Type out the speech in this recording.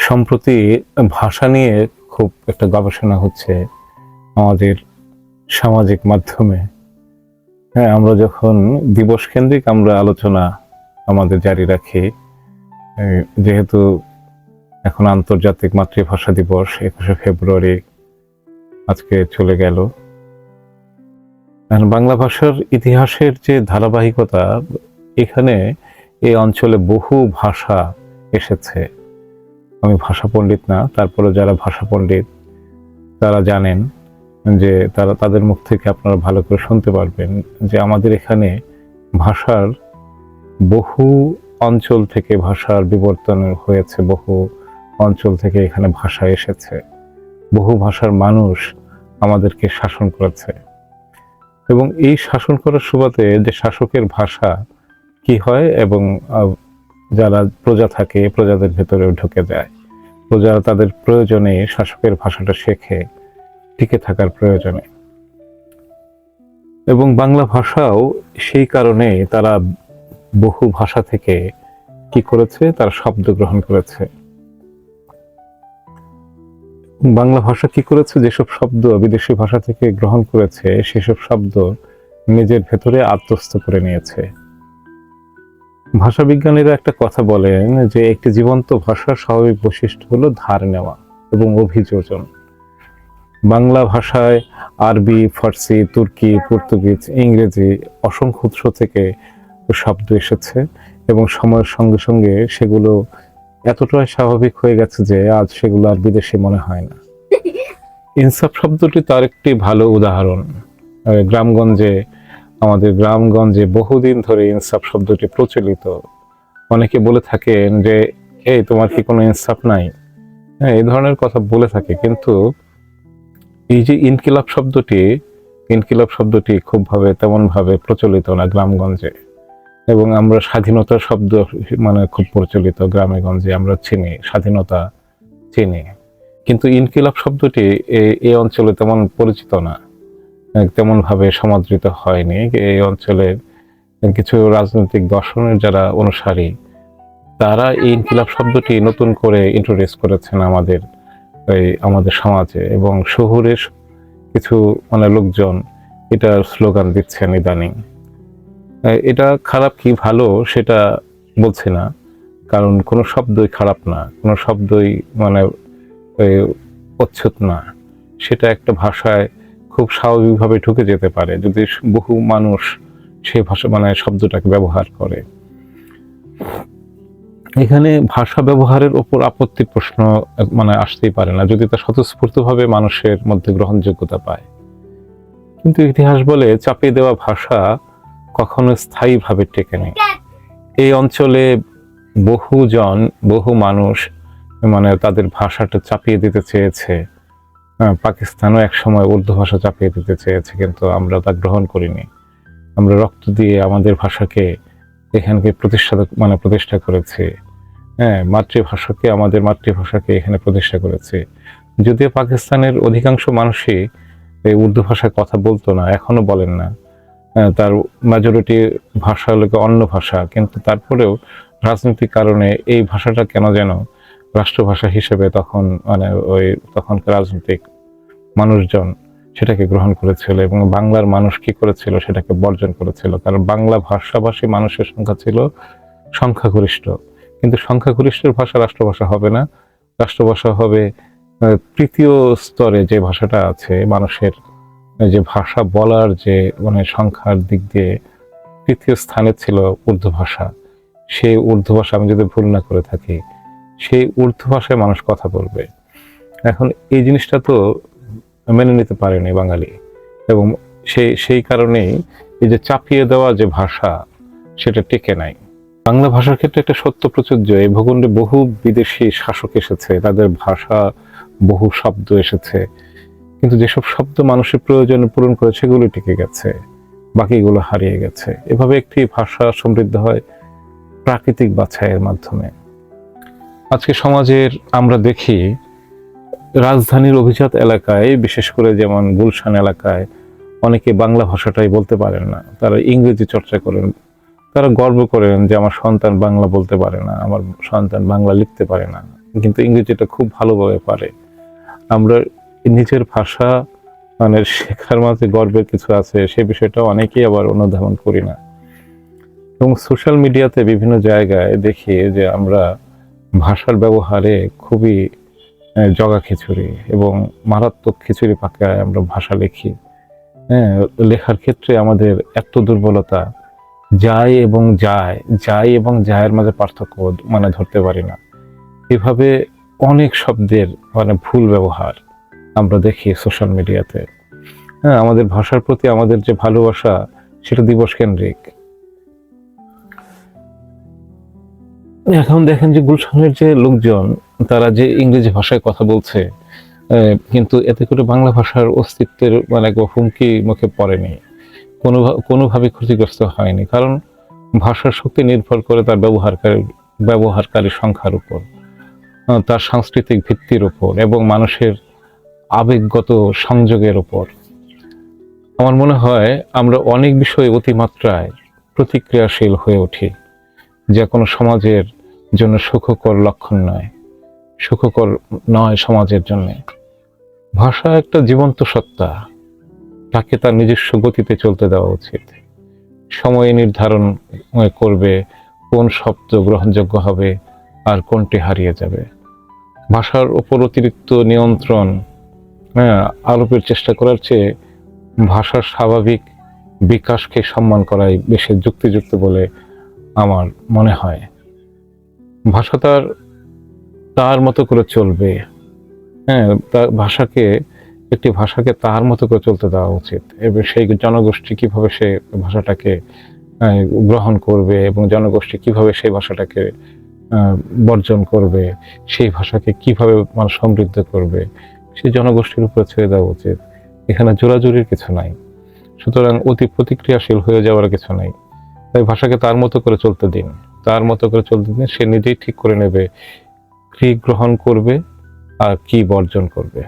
সম্প্রতি ভাষা নিয়ে খুব একটা গবেষণা হচ্ছে আমাদের সামাজিক মাধ্যমে। হ্যাঁ, আমরা যখন দিবস কেন্দ্রিক আমরা আলোচনা আমাদের জারি রাখি, যেহেতু এখন আন্তর্জাতিক মাতৃভাষা দিবস 21শে ফেব্রুয়ারি আজকে চলে গেল। বাংলা ভাষার ইতিহাসের যে ধারাবাহিকতা, এখানে এই অঞ্চলে বহু ভাষা এসেছে। আমি ভাষা পণ্ডিত না, তারপরে যারা ভাষা পণ্ডিত তারা জানেন যে তাদের মুখ থেকে আপনারা ভালো করে শুনতে পারবেন যে আমাদের এখানে ভাষার বহু অঞ্চল থেকে ভাষার বিবর্তন হয়েছে, বহু অঞ্চল থেকে এখানে ভাষা এসেছে, বহু ভাষার মানুষ আমাদেরকে শাসন করেছে। এবং এই শাসন করার সুবাদে যে শাসকের ভাষা কি হয় এবং যারা প্রজা থাকে প্রজাদের ভেতরেও ঢুকে যায়, প্রজারা তাদের প্রয়োজনে শাসকের ভাষাটা শেখে টিকে থাকার প্রয়োজনে। এবং বাংলা ভাষাও সেই কারণে তারা বহু ভাষা থেকে কি করেছে, তারা শব্দ গ্রহণ করেছে। বাংলা ভাষা কি করেছে, যেসব শব্দ বিদেশি ভাষা থেকে গ্রহণ করেছে সেসব শব্দ নিজের ভেতরে আত্মস্থ করে নিয়েছে। ভাষা বিজ্ঞানীরা একটা কথা বলেন যে একটি জীবন্ত ভাষার স্বাভাবিক বৈশিষ্ট্য হলো ধার নেওয়া এবং অভিযোজন। বাংলা ভাষায় আরবি, ফার্সি, তুর্কি, পর্তুগিজ, ইংরেজি অসংখ্য উৎস থেকে শব্দ এসেছে এবং সময়ের সঙ্গে সঙ্গে সেগুলো এতটাই স্বাভাবিক হয়ে গেছে যে আজ সেগুলো আর বিদেশি মনে হয় না। ইনসাফ শব্দটি তার একটি ভালো উদাহরণ। আমাদের গ্রামগঞ্জে বহুদিন ধরে ইনসাফ শব্দটি প্রচলিত। অনেকে বলে থাকেন যে এই তোমার কি কোনো ইনসাফ নাই, হ্যাঁ, এই ধরনের কথা বলে থাকে। কিন্তু এই যে ইনকিলাব শব্দটি তেমন ভাবে প্রচলিত না গ্রামগঞ্জে। এবং আমরা স্বাধীনতা শব্দ খুব প্রচলিত গ্রামে গঞ্জে, আমরা চিনি স্বাধীনতা চিনি, কিন্তু ইনকিলাব শব্দটি এই অঞ্চলে তেমন পরিচিত না, তেমন ভাবে সমাদৃত হয়নি। এই অঞ্চলের কিছু রাজনৈতিক দর্শনের যারা অনুসারী তারা এই ইনকিলাব শব্দটি নতুন করে ইন্ট্রোডিউস করেছেন আমাদের সমাজে, এবং শহরের কিছু লোকজন এটার স্লোগান দিচ্ছেন ইদানিং। এটা খারাপ কি ভালো সেটা বলছি না, কারণ কোনো শব্দই খারাপ না, কোনো শব্দই অচ্ছুত না। সেটা একটা ভাষায় খুব স্বাভাবিকভাবে ঢুকে যেতে পারে যদি বহু মানুষ সেই ভাষা শব্দটাকে ব্যবহার করে। এখানে ভাষা ব্যবহারের ওপর আপত্তির প্রশ্ন আসতেই পারে না যদি তা স্বতঃস্ফূর্তভাবে মানুষের মধ্যে গ্রহণযোগ্যতা পায়। কিন্তু ইতিহাস বলে চাপিয়ে দেওয়া ভাষা কখনো স্থায়ীভাবে টেকে নেই। এই অঞ্চলে বহু মানুষ তাদের ভাষাটা চাপিয়ে দিতে চেয়েছে। পাকিস্তানও এক সময় উর্দু ভাষা চাপিয়ে দিতে চেয়েছে, কিন্তু আমরা তা গ্রহণ করিনি। আমরা রক্ত দিয়ে আমাদের ভাষাকে এখানকে প্রতিষ্ঠা করেছি। হ্যাঁ, আমাদের মাতৃভাষাকে এখানে প্রতিষ্ঠা করেছি। যদিও পাকিস্তানের অধিকাংশ মানুষই এই উর্দু ভাষায় কথা বলতো না, এখনো বলেন না, তার মেজরিটি ভাষা হলো অন্য ভাষা, কিন্তু তারপরেও রাজনৈতিক কারণে এই ভাষাটা কেন যেন রাষ্ট্রভাষা হিসেবে তখনকার রাজনৈতিক মানুষজন সেটাকে গ্রহণ করেছিল, এবং বাংলার মানুষ কি করেছিল সেটাকে বর্জন করেছিল। কারণ বাংলা ভাষাভাষী মানুষের সংখ্যা ছিল সংখ্যাগরিষ্ঠ, কিন্তু সংখ্যাগরিষ্ঠের ভাষা রাষ্ট্রভাষা হবে না। রাষ্ট্রভাষা হবে তৃতীয় স্তরে যে ভাষাটা আছে, মানুষের যে ভাষা বলার যে সংখ্যার দিক দিয়ে তৃতীয় স্থানে ছিল উর্দু ভাষা। সেই উর্দু ভাষা, আমি যদি ভুল না করে থাকি, সেই উর্দু ভাষায় মানুষ কথা বলবে। এখন এই জিনিসটা তো মেনে নিতে পারেনি বাঙালি, এবং সেই কারণেই এই যে চাপিয়ে দেওয়া যে ভাষা সেটা টিকে নাই। বাংলা ভাষার ক্ষেত্রে একটা সত্য প্রযোজ্য, এই ভূখণ্ডে বহু বিদেশি শাসক এসেছে, তাদের ভাষা বহু শব্দ এসেছে, কিন্তু যেসব শব্দ মানুষের প্রয়োজনে পূরণ করে সেগুলো টিকে গেছে, বাকিগুলো হারিয়ে গেছে। এভাবে একটি ভাষা সমৃদ্ধ হয় প্রাকৃতিক বাছাইয়ের মাধ্যমে। আজকে সমাজের আমরা দেখি রাজধানীর অভিজাত এলাকায়, বিশেষ করে যেমন গুলশান এলাকায়, অনেকে বাংলা ভাষাটাই বলতে পারেন না, তারা ইংরেজি চর্চা করেন। তারা গর্ব করেন যে আমার সন্তান বাংলা বলতে পারে না, আমার সন্তান বাংলা লিখতে পারে না, কিন্তু ইংরেজিটা খুব ভালোভাবে পারে। আমরা নিজের ভাষা মানে শেখার মাঝে গর্বের কিছু আছে, সে বিষয়টা অনেকেই আবার অনুধাবন করি না। এবং সোশ্যাল মিডিয়াতে বিভিন্ন জায়গায় দেখি যে আমরা ভাষার ব্যবহারে খুবই জগা খিচুড়ি এবং মারাত্মক খিচুড়ি পাকায় আমরা ভাষা লিখি। হ্যাঁ, লেখার ক্ষেত্রে আমাদের এত দুর্বলতা, যাই এবং যায়ের মাঝে পার্থক্য মানে ধরতে পারি না। এভাবে অনেক শব্দের মানে ভুল ব্যবহার আমরা দেখি সোশ্যাল মিডিয়াতে। হ্যাঁ, আমাদের ভাষার প্রতি আমাদের যে ভালোবাসা সেটা দিবস কেন্দ্রিক। এখন দেখেন যে গুলশানের যে লোকজন তারা যে ইংরেজি ভাষায় কথা বলছে, কিন্তু এতে করে বাংলা ভাষার অস্তিত্বের মানে হুমকি মুখে পড়েনি, কোনোভাবে ক্ষতিগ্রস্ত হয়নি। কারণ ভাষার শক্তি নির্ভর করে তার ব্যবহারকারী সংখ্যার উপর, তার সাংস্কৃতিক ভিত্তির উপর এবং মানুষের আবেগগত সংযোগের উপর। আমার মনে হয় আমরা অনেক বিষয়ে অতিমাত্রায় প্রতিক্রিয়াশীল হয়ে উঠি, যা কোনো সমাজের জন্য সুখকর নয় সমাজের জন্য। ভাষা একটা জীবন্ত সত্তা, তাকে তার নিজস্ব গতিতে চলতে দেওয়া উচিত। সময় নির্ধারণ করবে কোন শব্দ গ্রহণযোগ্য হবে আর কোনটি হারিয়ে যাবে। ভাষার উপর অতিরিক্ত নিয়ন্ত্রণ আরোপের চেষ্টা করার চেয়ে ভাষার স্বাভাবিক বিকাশকে সম্মান করাই বেশি যুক্তিযুক্ত বলে আমার মনে হয়। ভাষা তার মতো করে চলবে। হ্যাঁ, একটি ভাষাকে তার মতো করে চলতে দেওয়া উচিত এবং সেই জনগোষ্ঠী কিভাবে সে ভাষাটাকে গ্রহণ করবে এবং জনগোষ্ঠী কিভাবে সেই ভাষাটাকে বর্জন করবে, সেই ভাষাকে কিভাবে মানুষ সমৃদ্ধ করবে, সেই জনগোষ্ঠীর উপর ছেড়ে দেওয়া উচিত। এখানে জোরাজুরির কিছু নাই, সুতরাং অতি প্রতিক্রিয়াশীল হয়ে যাওয়ার কিছু নাই। তাই ভাষাকে তার মতো করে চলতে দিন, সে নিজেই ঠিক করে নেবে কি গ্রহণ করবে আর কি বর্জন করবে।